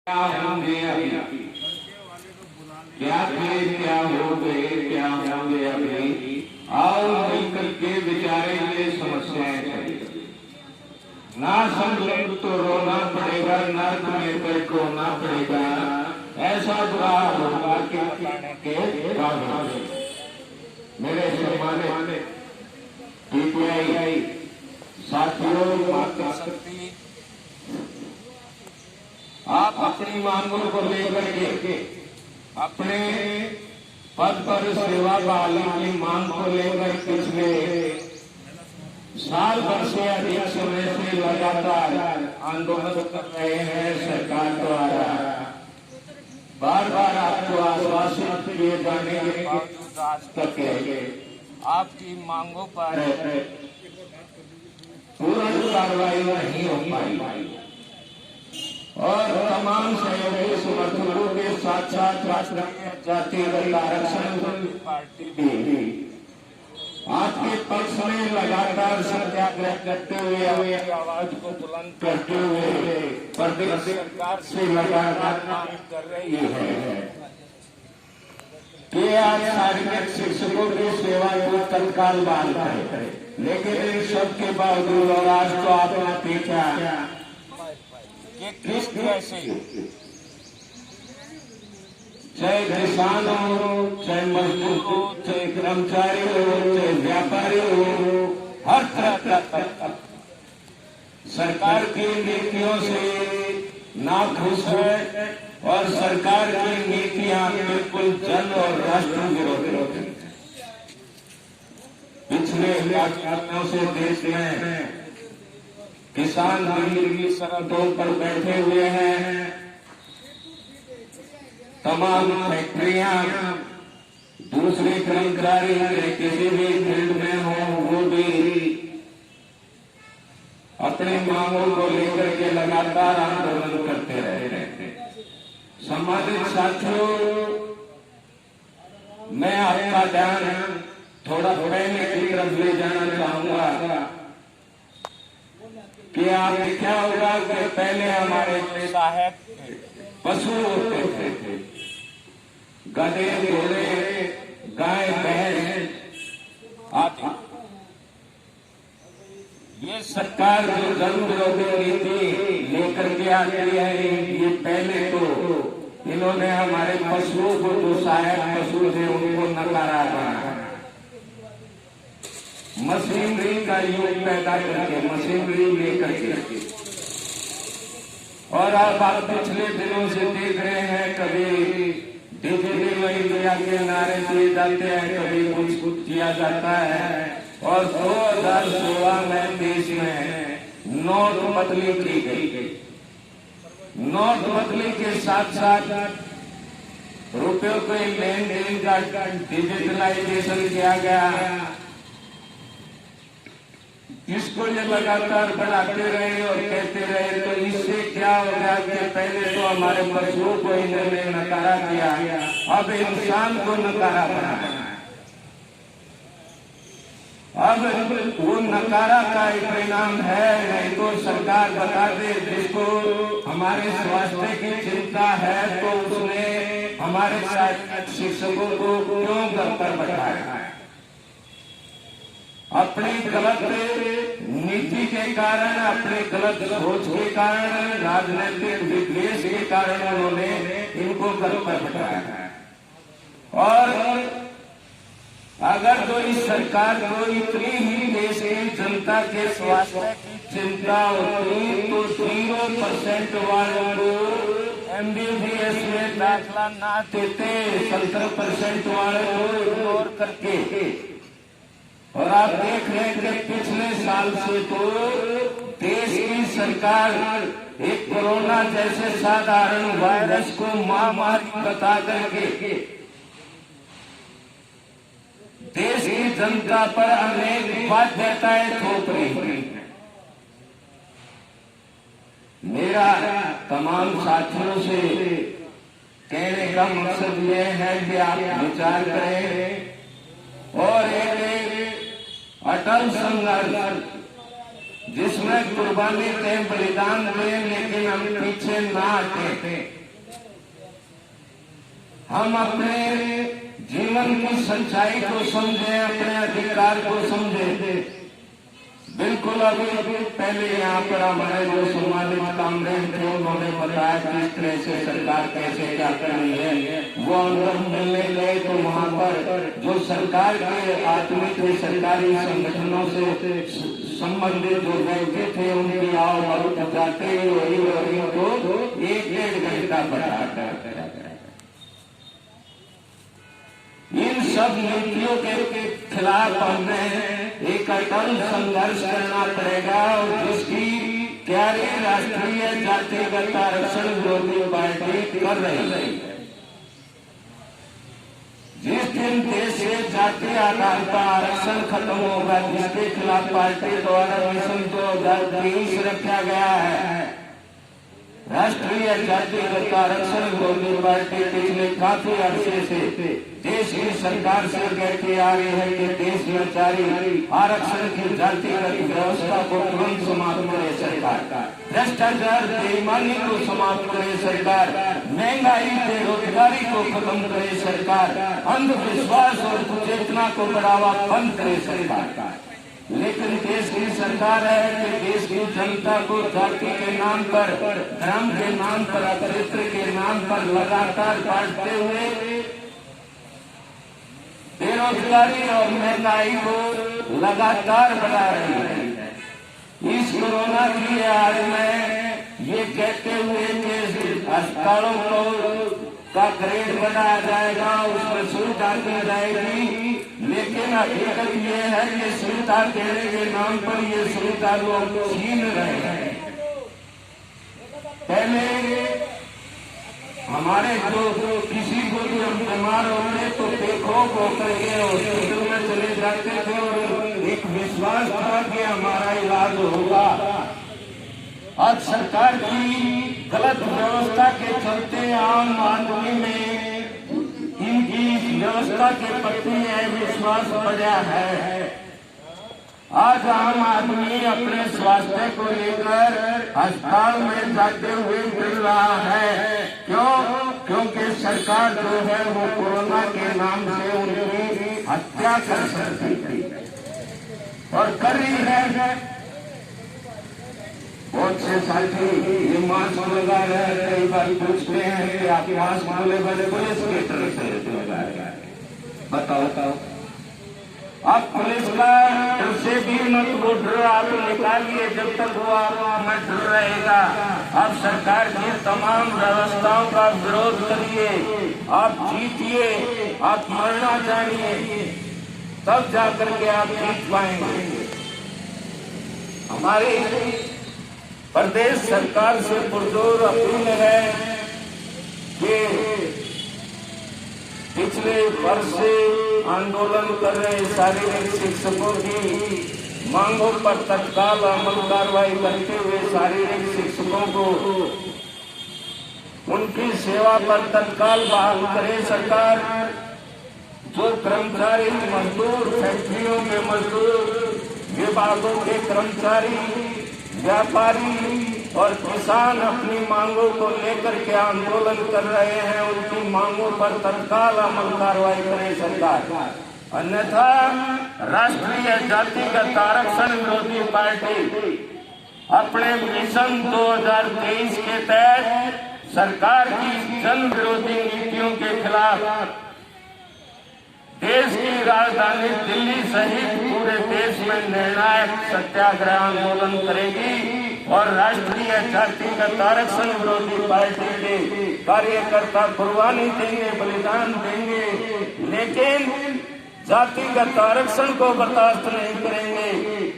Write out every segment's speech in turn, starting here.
क्या होंगे अभी, क्या थे, क्या हो गए, क्या होंगे अभी। आओ मिलकर के विचारेंगे समस्याएं करेंगे। ना समझेंगे तो रोना पड़ेगा, नर्क में फिर खोना पड़ेगा। ऐसा बुरा होगा कि बताने के काबिल। मेरे सम्मानित पीटीआई साथियों, मातृशक्ति, आप अपनी मांगों को लेकर के अपने पद पर सेवा बहाली की मांग को लेकर पिछले साल भर से अधिक समय से लगातार आंदोलन कर रहे हैं। सरकार द्वारा बार बार आपको आश्वासित किए जाने के बावजूद आज तक आपकी मांगों पर पूर्ण कार्रवाई नहीं हो पाई और तमाम सहयोगी समर्थकों के साथ साथ राष्ट्रीय जातीय आरक्षण पार्टी भी आपके पक्ष में लगातार सत्याग्रह करते हुए अपनी आवाज को बुलंद करते हुए प्रदेश सरकार से लगातार मांग कर रही है कि आज शारीरिक शिक्षकों की सेवा को तत्काल बहाल करें। लेकिन इन सब के बावजूद और आज तो आपने देखा कि किस तरह से चाहे किसान हो, चाहे मजदूर हो, चाहे कर्मचारी हो, चाहे व्यापारी हो, हर तरह का सरकार की नीतियों से नाखुश है और सरकार की नीतियां बिल्कुल जन और राष्ट्र विरोधी होती हैं। पिछले इलाकों से देश में किसान दिल्ली की सरहदों पर बैठे हुए हैं। तमाम फैक्ट्रियां दूसरी कर्मचारी किसी भी फील्ड में हो, वो भी अपनी मांगों को लेकर के लगातार आंदोलन करते रहे हैं। सम्मानित साथियों, मैं आपका ध्यान थोड़ा पहले की तरफ ले जाना चाहूंगा कि आपने क्या होगा कि पहले हमारे साहब पशु होते थे, गधे, घोड़े, गाय, भैंस आदि। ये सरकार जो जन विरोधी नीति लेकर के आती है, ये पहले तो इन्होंने हमारे पशुओं को, जो सहायक पशु थे, उनको नकारा बना। मशीनरी का युग पैदा करके, मशीनरी लेकर के, और अब आप पिछले दिनों से देख रहे हैं कभी डिजिटल इंडिया के नारे दिए जाते हैं, कभी कुछ किया जाता है। और 2016 में देश में नोट बदली की गई। नोट बदली के साथ साथ रुपयों के लेन देन का डिजिटलाइजेशन किया गया। इसको ये लगातार बढ़ाते रहे और कहते रहे, तो इससे क्या हो गया कि पहले तो हमारे पशुओं को इन्होंने नकारा किया, अब इंसान को नकारा बनाया। अब वो नकारा का एक परिणाम है, नहीं तो सरकार बता दे जिसको हमारे स्वास्थ्य की चिंता है तो उसने हमारे शिक्षकों को क्यों घर पर बैठाया। अपनी गलत नीति के कारण, अपने गलत सोच के कारण, राजनीतिक विद्वेष के कारण उन्होंने इनको घर पर बैठाया। और अगर तो इस सरकार को इतनी ही देश की जनता के स्वास्थ्य की चिंता होती तो 0% वालों को MBBS में दाखिला ना देते, 70% वालों को इग्नोर करके। और आप देख रहे हैं कि पिछले साल से तो देश की सरकार एक कोरोना जैसे साधारण वायरस को महामारी बता करके देश की जनता पर अनेक बाध्यताएं थोप रही है। मेरा तमाम साथियों से कहने का मकसद यह है कि आप विचार करें और एक अटल संघर्ष जिसमें कुर्बानी दें, बलिदान दें, लेकिन हम पीछे ना हटे। हम अपने जीवन की सच्चाई को समझें, अपने अधिकार को समझें। बिल्कुल अभी पहले यहाँ पर हमारे जो सम्मानित कामरेड थे उन्होंने बताया किस तरह से सरकार कैसे क्या करनी है। वो अंदर मिलने गए तो वहाँ पर जो सरकार के आदमी थे, सरकारी संगठनों से संबंधित जो व्यक्ति थे, उनकी आओ और बताते हुए को 1-1.5 घंटा बताया। इन सब नीतियों के खिलाफ हमें एक अटल संघर्ष करना पड़ेगा, और जिसकी तैयारी राष्ट्रीय जातिगत आरक्षण विरोधी पार्टी कर रही है। जिस दिन देश से जाति आधार पर आरक्षण खत्म होगा, जिसके खिलाफ पार्टी द्वारा मिशन 2023 रखा गया है, राष्ट्रीय जातिगत आरक्षण विरोधी पार्टी पिछले काफी अरसे से देश की सरकार से कहती आ रही है कि देश में जारी आरक्षण की जातिगत व्यवस्था को तुरंत समाप्त करे सरकार, भ्रष्टाचार बेईमानी को समाप्त करे सरकार, महंगाई बेरोजगारी को खत्म करे सरकार, अंधविश्वास और कुचेतना को बढ़ावा बंद करे सरकार। लेकिन देश की सरकार है कि देश की जनता को जाति के नाम पर, धर्म के नाम पर, चरित्र के नाम पर लगातार बांटते हुए बेरोजगारी और महंगाई को लगातार बढ़ा रही है। इस कोरोना की आड़ में ये कहते हुए कि अस्पतालों का ग्रेड बढ़ाया जाएगा, उसमें सुविधा दी जाएगी, लेकिन हकीकत ये है कि सुविधा देने के नाम पर ये सुविधा लोग छीन रहे हैं। पहले हमारे जो किसी को भी हम बीमार होते तो देखो को करके हॉस्पिटल में चले जाते थे और एक विश्वास था कि हमारा इलाज होगा। आज सरकार की गलत व्यवस्था के चलते आम आदमी में इनकी व्यवस्था के प्रति विश्वास बढ़ा है। आज आम आदमी अपने स्वास्थ्य को लेकर अस्पताल में जाते हुए मिल रहा है। क्यों? क्योंकि सरकार जो है वो कोरोना के नाम से उनकी हत्या कर सकती है और कर रही है। बहुत से साथी ये मास्क लगा रहे हैं, कई बार पूछते हैं कि आप मास्क बोले बड़े पुलिस के तरफ से लगा रहे हैं। बताओ आप पुलिस का उससे भी मत वो डर आप निकालिए, जब तक वो आप में डर रहेगा। आप सरकार की तमाम व्यवस्थाओं का विरोध करिए, आप जीतिए, आप मरना चाहिए, तब जाकर के आप जीत पाएंगे। हमारी प्रदेश सरकार से पुरजोर अपील है कि पिछले वर्ष से आंदोलन कर रहे शारीरिक शिक्षकों की मांगों पर तत्काल अमल कार्रवाई करते हुए शारीरिक शिक्षकों को उनकी सेवा पर तत्काल बहाल करे सरकार। जो कर्मचारी मजदूर, फैक्ट्रियों के मजदूर, विभागों के कर्मचारी, व्यापारी और किसान अपनी मांगों को लेकर के आंदोलन कर रहे हैं, उनकी मांगों पर तत्काल अमल कार्रवाई करे सरकार। अन्यथा राष्ट्रीय जातिगत आरक्षण विरोधी पार्टी अपने मिशन 2023 के तहत सरकार की जन विरोधी नीतियों के खिलाफ देश की राजधानी दिल्ली सहित पूरे देश में निर्णायक सत्याग्रह आंदोलन करेगी और राष्ट्रीय जातिगत आरक्षण विरोधी पार्टी के कार्यकर्ता कुर्बानी देंगे, बलिदान देंगे, लेकिन जातिगत आरक्षण को बर्दाश्त नहीं करेंगे,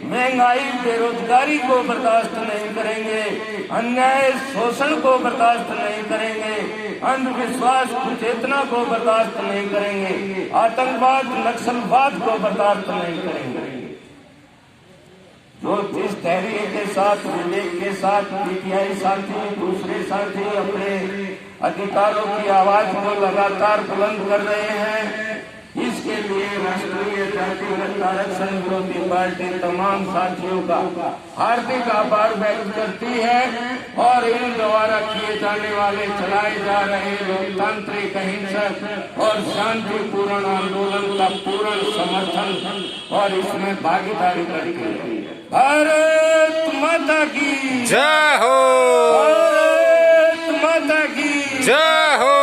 महंगाई बेरोजगारी को बर्दाश्त नहीं करेंगे, अन्याय शोषण को बर्दाश्त नहीं करेंगे, अंधविश्वास कुचेतना को बर्दाश्त नहीं करेंगे, आतंकवाद नक्सलवाद को बर्दाश्त नहीं करेंगे। जो जिस धैर्य के साथ, विवेक के साथ पीटीआई साथी, दूसरे साथी अपने अधिकारों की आवाज को लगातार बुलंद कर रहे हैं, इस इसके लिए राष्ट्रीय जातिगत आरक्षण विरोधी पार्टी तमाम साथियों का हार्दिक आभार व्यक्त करती है और इन द्वारा किए जाने वाले चलाए जा रहे लोकतांत्रिक अहिंसक और शांतिपूर्ण आंदोलन का पूर्ण समर्थन और इसमें भागीदारी करती है। भारत माता की जय हो, भारत माता की जय हो।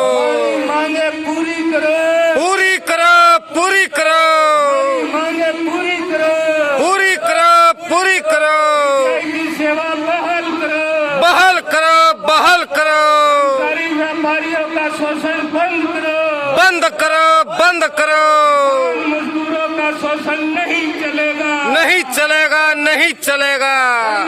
हमारी मांगे पूरी करो, पूरी करो, पूरी करो, मांगे पूरी करो, पूरी करो, पूरी करो, की सेवा बहाल करो, बहाल करो, बहाल करो, सरकारी व्यापारियों का शोषण बंद करो, बंद करो, बंद करो। मजदूरों का शोषण नहीं चलेगा, नहीं चलेगा, नहीं चलेगा,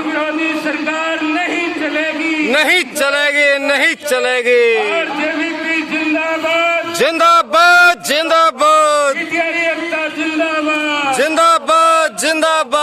विरोधी सरकार नहीं चलेगी, नहीं चलेगी, नहीं चलेगी। और जेवीपी जिंदाबाद, जिंदाबाद, जिंदाबाद, एकता जिंदाबाद। जिंदाबाद, जिंदाबाद।